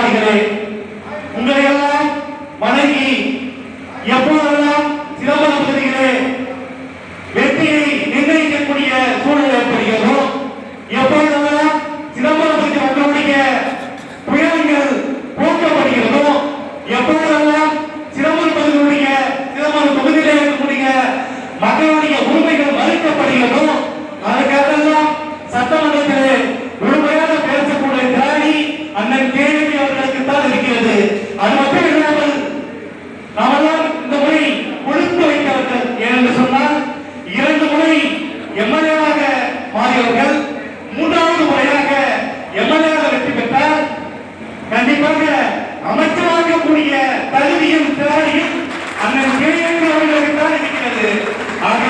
நிர்வாகிகளே, உங்களை எல்லாம் வணங்கி எப்போதெல்லாம் சிதம்பரம் பகுதியிலே வெற்றியை நிர்ணயிக்கக்கூடிய சூழல் ஏற்படுகிறதோ, எப்பொழுதெல்லாம் சிதம்பரம் பகுதி மக்களுடைய புயல்கள் போக்கப்படுகிறதோ, எப்பொழுதெல்லாம் சிதம்பரம் பகுதியுடைய சிதம்பரம் தொகுதியிலே இருக்கக்கூடிய மக்களுடைய உரிமைகள் மறுக்கப்படுகிறதோ, அதற்கெல்லாம் சட்டமன்றத்திலே முழுமையாக பேசக்கூடிய திராணி அண்ணன் கேள்வி அவர்களுக்கு தான் இருக்கிறது. அது மட்டும் இல்லாமல் நாமெல்லாம் இந்த முறை கொடுத்து வைத்தவர்கள் ஏனென்று சொன்னால் 2 முறை எம்எல்ஏவாக மாறியவர்கள் 3வது முறையாக எம்எல்ஏவாக வெற்றி பெற்றால் கண்டிப்பாக அமைச்சராகக்கூடிய தகுதியும் திராணியும் அண்ணன் கேள்வி அவர்களுக்கு தான் இருக்கிறது. ஆக